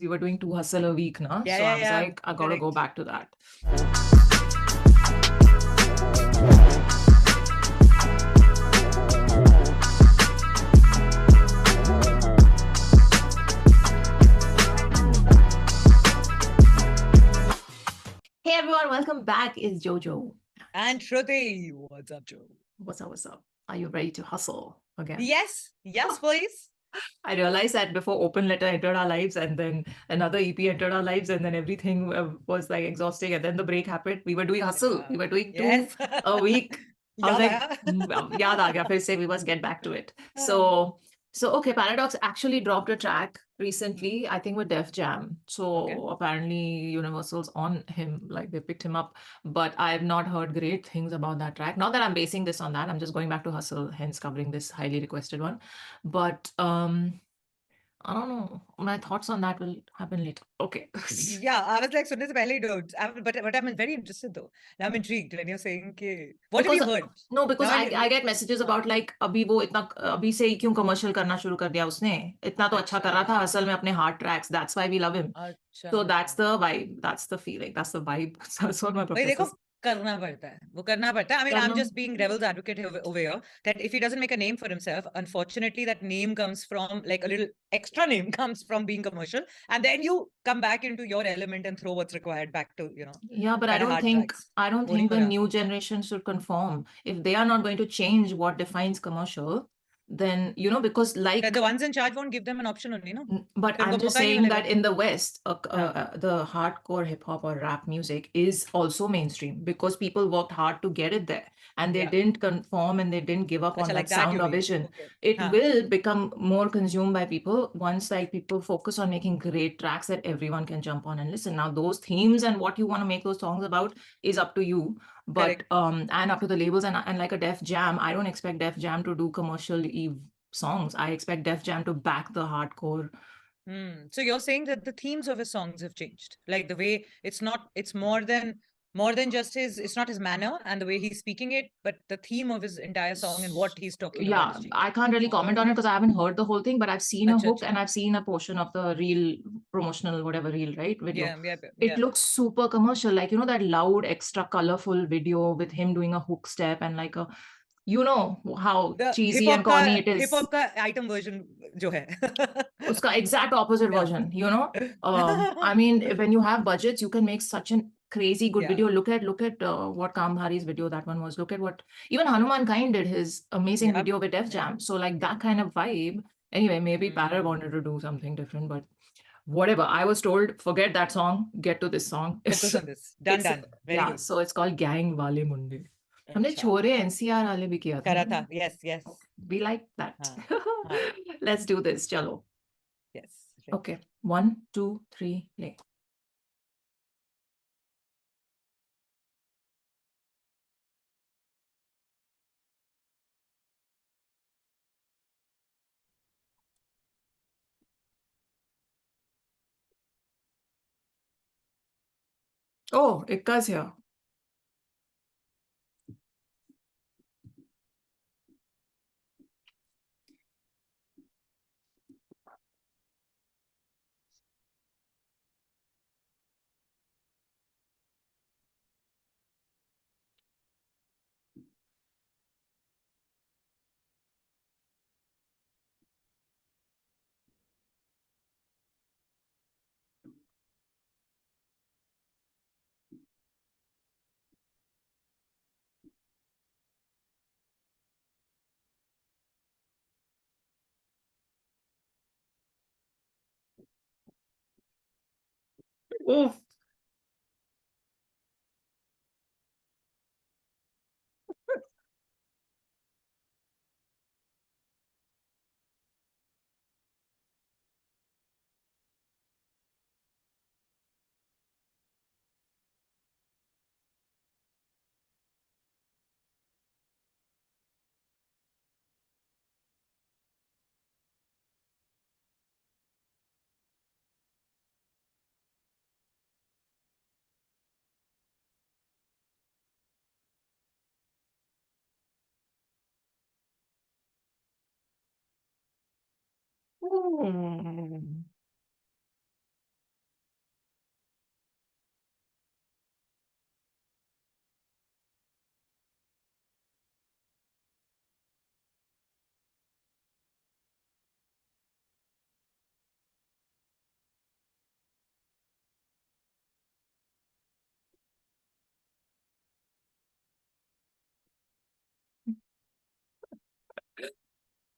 You were doing 2 hustle a week, na? Yeah, So yeah, I was yeah. like, I gotta go Correct. back to that. Hey everyone, welcome back. It's Jojo. And Shruti, what's up, Joe? What's up? What's up? Are you ready to hustle again? Yes, please. I realized that before Open Letter entered our lives, and then another EP entered our lives, and then everything was like exhausting. And then the break happened. We were doing hustle. We were doing Yes. 2 a week. I was Yaad like, aaya? yaad aa gaya, फिर से we must get back to it. So okay, Paradox actually dropped a track recently, I think with Def Jam. So Okay. apparently Universal's on him, like they picked him up. But I have not heard great things about that track. Not that I'm basing this on that. I'm just going back to hustle, hence covering this highly requested one. But I don't know. My thoughts on that will happen later. Okay. Yeah, I was like, sunne se pehle hi don't. But I'm very interested though. I'm intrigued when you're saying कि what have Because you heard? no, because Now I get messages about like अभी वो इतना अभी से ही क्यों commercial करना शुरू कर दिया उसने इतना तो अच्छा कर रहा था असल में अपने hard tracks that's why we love him. So that's the vibe, that's the feeling, that's the vibe. That's what my भाई देखो professor करना पड़ता है वो करना पड़ता है I mean I'm करना just being devil's advocate over here that if he doesn't make a name for himself unfortunately that name comes from like a little extra name comes from being commercial and then you come back into your element and throw what's required back to Yeah, but I kind of don't hard think tracks. I don't वो नहीं think हो the रहा new generation should conform. If they are not going to change what defines commercial, then because like then the ones in charge won't give them an option only no but फिर उनको I'm just मौका ही नहीं saying मिलेगा that in the West, हाँ the hardcore hip hop or rap music is also mainstream because people worked hard to get it there and they Yeah. didn't conform and they didn't give up on अच्छा like that that sound you or mean vision. okay It हाँ will become more consumed by people once like people focus on making great tracks that everyone can jump on and listen. Now those themes and what you want to make those songs about is up to you. But correct and up to the labels and like a Def Jam, I don't expect Def Jam to do commercial songs. I expect Def Jam to back the hardcore. So you're saying that the themes of his songs have changed, like the way it's more than just it's not his manner and the way he's speaking it, but the theme of his entire song and what he's talking about has Yeah, changed. I can't really comment on it because I haven't heard the whole thing, but I've seen a Acha, hook acha. and I've seen a portion of the reel, promotional, whatever reel, right? Video. Yeah. It looks super commercial, like, that loud, extra colorful video with him doing a hook step and like how The cheesy and corny it hip is. hop ka item version जो है. Uska exact opposite Yeah. version, I mean, when you have budgets, you can make such an crazy good Yeah. video. Look at what Kamhari's video that one was. Look at what even Hanuman Kind did his amazing Yep. video with Def Jam. So like that kind of vibe. Anyway, maybe Parra Mm. wanted to do something different, but whatever. I was told, forget that song, get to this song. Focus on this. Done. Very Yeah, good. so it's called Gang Wale Munde. हमने अच्छा. छोरे NCR वाले भी किया था करा ना? था. Yes. We like that. हाँ. Let's do this. Chalo. Yes. Okay. 1, 2, 3, play. Oh, Ikka's here. Oh.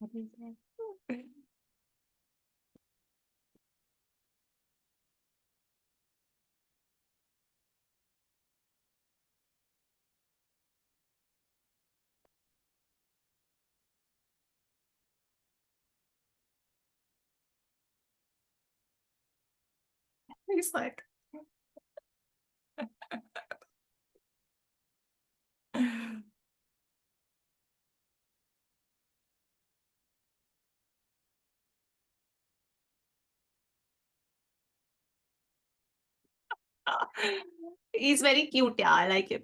What is that? He's like, he's very cute. Yeah, I like him.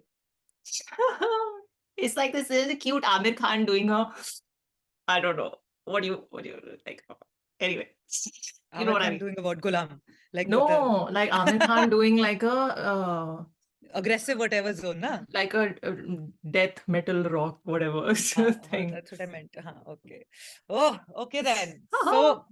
It's like this is a cute Amir Khan doing a, I don't know. What do you like? Anyway, you know Amir what I Khan mean. doing a what Gulam, like the No, like Amir Khan doing like a aggressive whatever zone, na? like a death metal rock whatever thing. That's what I meant. Okay. Oh, okay then. So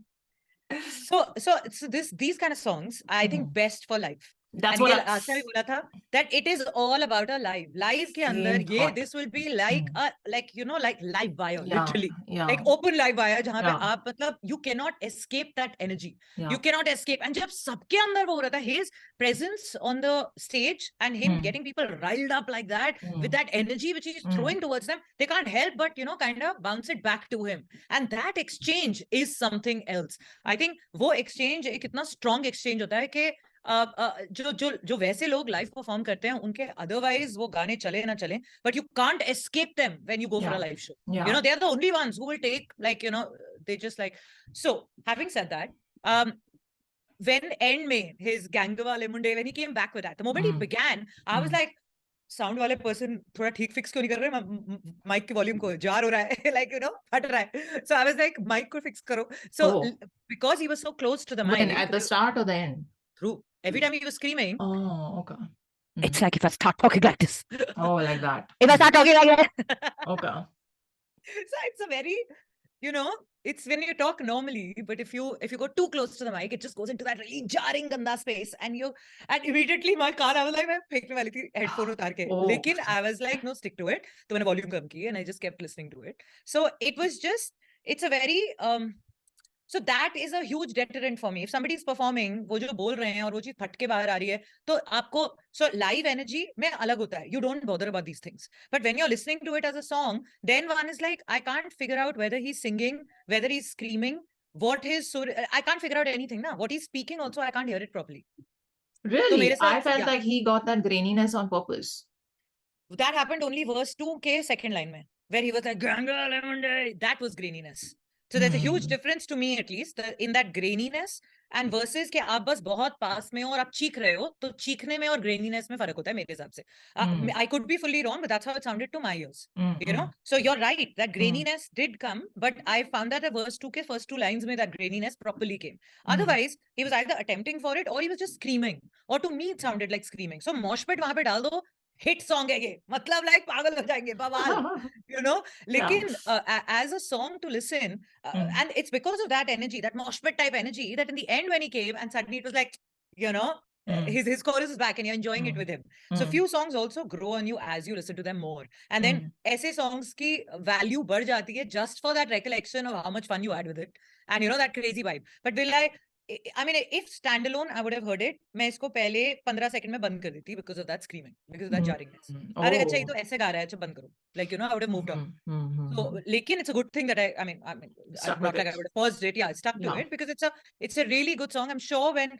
these kind of songs, I think best for life. That's And what ये I, last time भी बोला था that it is all about a live. Live के अंदर same ये thought. this will be like a like like live wire, Yeah, literally. yeah, Like open live wire जहाँ पे yeah, आप मतलब you cannot escape that energy. yeah. You cannot escape. And जब सबके अंदर वो हो रहा था, his presence on the stage and him getting people riled up like that with that energy which he's throwing towards them, they can't help but kind of bounce it back to him. And that exchange is something else. I think वो exchange एक इतना strong exchange होता है कि जो वैसे लोग live perform करते हैं उनके अदरवाइज वो गाने चले ना चले, but you can't escape them when you go for a live show. You know, they are the only ones who will take, like, they just like. So having said that, when end में his Ganga Wale Munde, when he came back with that, the moment he began, I was like, sound वाले person थोड़ा ठीक fix क्यों नहीं कर रहे, mic के volume को जार हो रहा है, like, फट रहा है. So I was like, mic को फिक्स करो. So because he was so close to the mic, when at the start or the end, through every time he was screaming, oh okay, it's like if I start talking like this, oh like that, if I start talking like that, okay. So it's a very, it's when you talk normally, but if you go too close to the mic, it just goes into that really jarring ganda space, and immediately my car, I was like, मैं फेंकने वाली थी headphone उतार के, लेकिन I was like, no, stick to it. तो मैंने volume कम की, and I just kept listening to it. So it was just, it's a very so that is a huge deterrent for me. If somebody is performing, वो जो बोल रहे हैं और वो चीज फट के बाहर आ रही है, तो आपको, so live energy में अलग होता है. You don't bother about these things. But when you're listening to it as a song, then one is like, I can't figure out whether he's singing, whether he's screaming, what his I can't figure out anything. What he's speaking also, I can't hear it properly. Really? I felt like he got that graininess on purpose. That happened only verse 2 के second line में, where he was like, Ganga Lemon Day. That was graininess. So there's a huge difference to me, at least, in that graininess and versus कि आप बस बहुत पास में हो और आप चीख रहे हो, तो चीखने में और graininess में फर्क होता है मेरे हिसाब से. I could be fully wrong, but that's how it sounded to my ears. So you're right, that graininess did come, but I found that the verse 2 के first two lines में that graininess properly came. Otherwise, he was either attempting for it or he was just screaming. Or to me, it sounded like screaming. So mosh pit वहां पे डाल दो, hit song है ये, मतलब like पागल हो जाएंगे, बवाल, लेकिन as a song to listen, and it's because of that energy, that mosh pit type energy, that in the end when he came and suddenly it was like, his chorus is back and you're enjoying it with him. So few songs also grow on you as you listen to them more, and then ऐसे songs की value बढ़ जाती है just for that recollection of how much fun you had with it, and that crazy vibe. But will I mean, if standalone, I would have heard it. मैं इसको पहले 15 second में बंद कर देती because of that screaming, because of that jarringness. अरे अच्छा ये तो ऐसे गा रहा है, अच्छा बंद करो. Like, I would have moved on. So, लेकिन it's a good thing that I mean, not like I would have paused it. Yeah, I stuck to it because it's a really good song. I'm sure when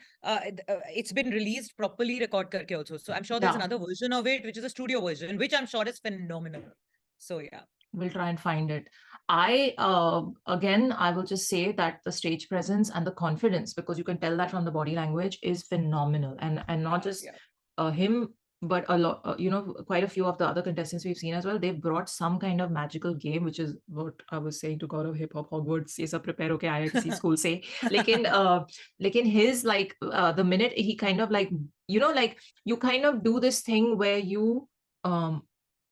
it's been released properly, record करके also. So I'm sure there's another version of it, which is a studio version, which I'm sure is phenomenal. So yeah. We'll try and find it. Again, I will just say that the stage presence and the confidence, because you can tell that from the body language, is phenomenal. And not just him, but a lot, quite a few of the other contestants we've seen as well. They've brought some kind of magical game, which is what I was saying to God of Hip Hop Hogwarts. ये सब prepare होके आया किसी school से. लेकिन his, like, the minute he kind of like, like you kind of do this thing where you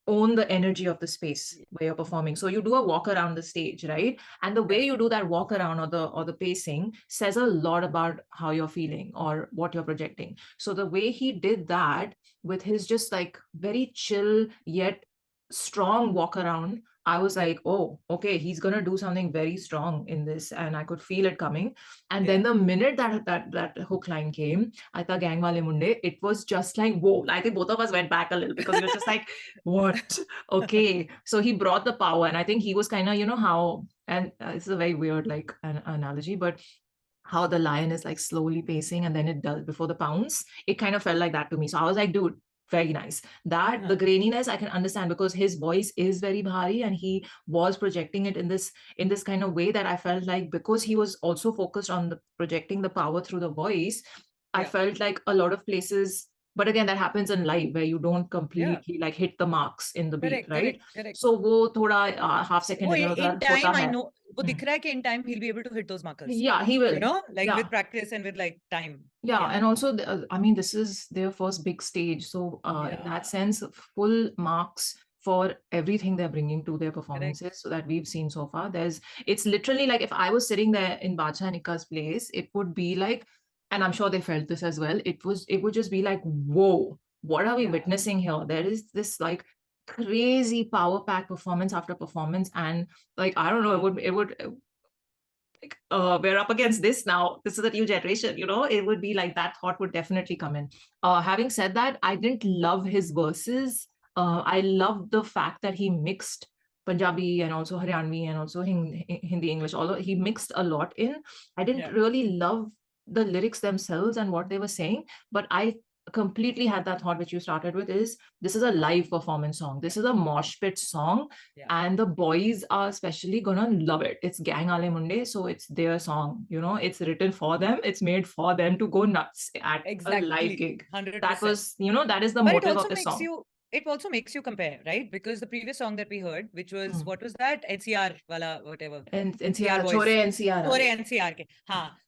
own the energy of the space where you're performing. So you do a walk around the stage, right? And the way you do that walk around or the pacing says a lot about how you're feeling or what you're projecting. So the way he did that with his just like very chill yet strong walk around I was like, oh, okay, he's gonna do something very strong in this, and I could feel it coming. And then the minute that hook line came, I thought Gang Wale Munde, it was just like, whoa. I think both of us went back a little because we were just like, what? Okay. So he brought the power, and I think he was kind of, how, and it's a very weird like an analogy, but how the lion is like slowly pacing and then it does before the pounce. It kind of felt like that to me. So I was like, dude, very nice. That the graininess I can understand because his voice is very bhari and he was projecting it in this kind of way that I felt like because he was also focused on the projecting the power through the voice, I felt like a lot of places. But again, that happens in live where you don't completely like hit the marks in the beat, right? So वो थोड़ा half second इधर in उधर time होता I है. know वो दिख रहा है कि in time he'll be able to hit those markers. Yeah, he will. Like Yeah. with practice and with like time. Yeah, and also, I mean, this is their first big stage. So, in that sense, full marks for everything they're bringing to their performances so that we've seen so far. It's literally like if I was sitting there in Bacha and Ikka's place, it would be like, and I'm sure they felt this as well. It would just be like, whoa, what are we witnessing here? There is this like crazy power pack performance after performance, and like I don't know, it would like we're up against this now. This is a new generation, it would be like that thought would definitely come in. Having said that, I didn't love his verses. I loved the fact that he mixed Punjabi and also Haryanvi and also Hindi English, although he mixed a lot in. I didn't really love the lyrics themselves and what they were saying, but I completely had that thought which you started with is this is a live performance song. This is a mosh pit song. And the boys are especially gonna love it. It's Gang Wale Munde, so it's their song. It's written for them. It's made for them to go nuts at a live gig. 100%. That was, that is the But motive of the song. It also makes you compare, right? Because the previous song that we heard, which was what was that? NCR wala whatever. NCR voice. Chore NCR. Chore NCR ke.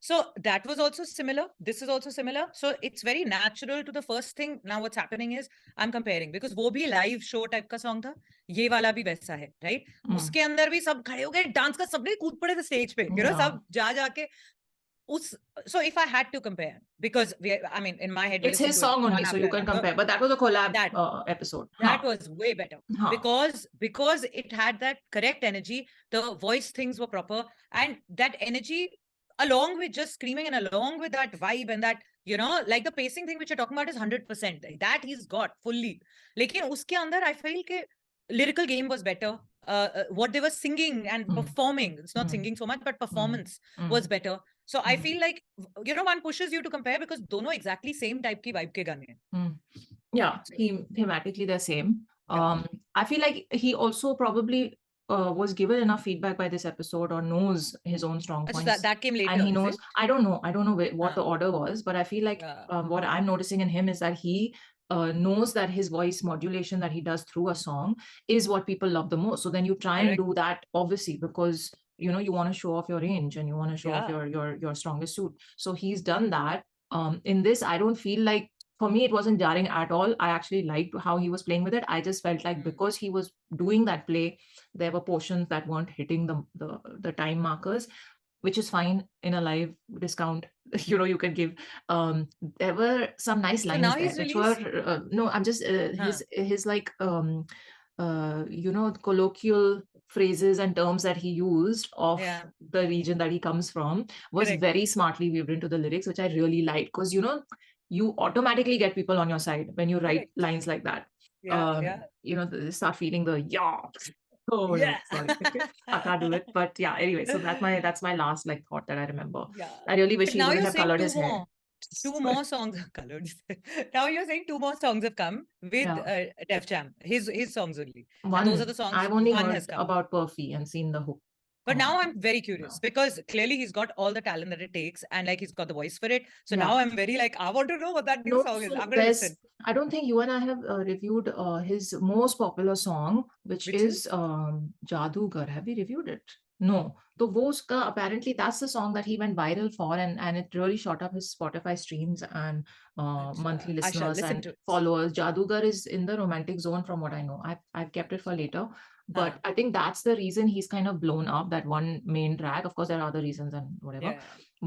So that was also similar. This is also similar. So it's very natural to the first thing. Now what's happening is I'm comparing because वो भी live show type का song था. ये वाला भी वैसा है, right? उसके अंदर भी सब खड़े हो गए डांस का सबने कूद पड़े थे स्टेज पे, सब जा जाके so if I had to compare, because I mean, in my head, it's his song only, so you can compare. But that was a collab episode. That was way better because it had that correct energy. The voice things were proper, and that energy, along with just screaming and along with that vibe and that like the pacing thing which you're talking about is 100%. That he's got fully. लेकिन उसके अंदर I feel के lyrical game was better. What they were singing and performing, it's not singing so much, but performance was better. So I feel like, one pushes you to compare because dono exactly same type ki vibe ke gaane hain. Yeah, thematically they're same. I feel like he also probably was given enough feedback by this episode or knows his own strong points. That came later. And he knows, I don't know what the order was, but I feel like what I'm noticing in him is that he knows that his voice modulation that he does through a song is what people love the most. So then you try and do that, obviously, because you want to show off your range and you want to show off your strongest suit. So he's done that. In this, I don't feel like, for me, it wasn't jarring at all. I actually liked how he was playing with it. I just felt like because he was doing that play, there were portions that weren't hitting the time markers, which is fine in a live discount. You can give. There were some nice lines now there, he's which were no. I'm just his like colloquial phrases and terms that he used of the region that he comes from was very smartly weaved into the lyrics, which I really liked because you automatically get people on your side when you write lines like that. They start feeling the Oh yeah, sorry, I can't do it. But yeah, anyway, so that's my last like thought that I remember. I really wish he wouldn't have colored his hair. Two more songs have colored. Now you're saying two more songs have come with Def Jam, his songs only. And those are the songs. I've only heard about Perfy and seen the hook. But now I'm very curious because clearly he's got all the talent that it takes and like he's got the voice for it. So now I'm very like, I want to know what that new song is. I'm going to listen. I don't think you and I have reviewed his most popular song, which is Jadugar. Have we reviewed it? No. So Voska, apparently that's the song that he went viral for and it really shot up his Spotify streams and monthly listeners and followers. Jadugar is in the romantic zone from what I know. I've kept it for later. But I think that's the reason he's kind of blown up, that one main track. Of course, there are other reasons and whatever.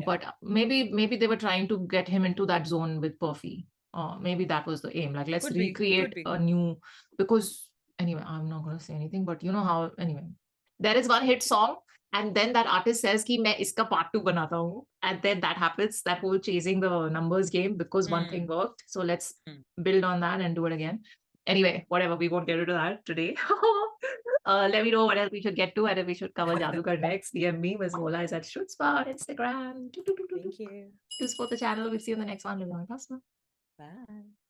But maybe they were trying to get him into that zone with Perfy. Maybe that was the aim. Like, let's recreate a new, because Anyway, I'm not going to say anything, but you know how, anyway, there is one hit song, and then that artist says ki main iska part 2 banata hu, and then that happens, that whole chasing the numbers game, because one thing worked. So let's build on that and do it again. Anyway, whatever, we won't get into that today. Let me know what else we should get to, and if we should cover Jadukar next. DM me, Ms. Vola is at SHRUTSPA on Instagram. Thank you. To support the channel. We'll see you in the next one. Bye.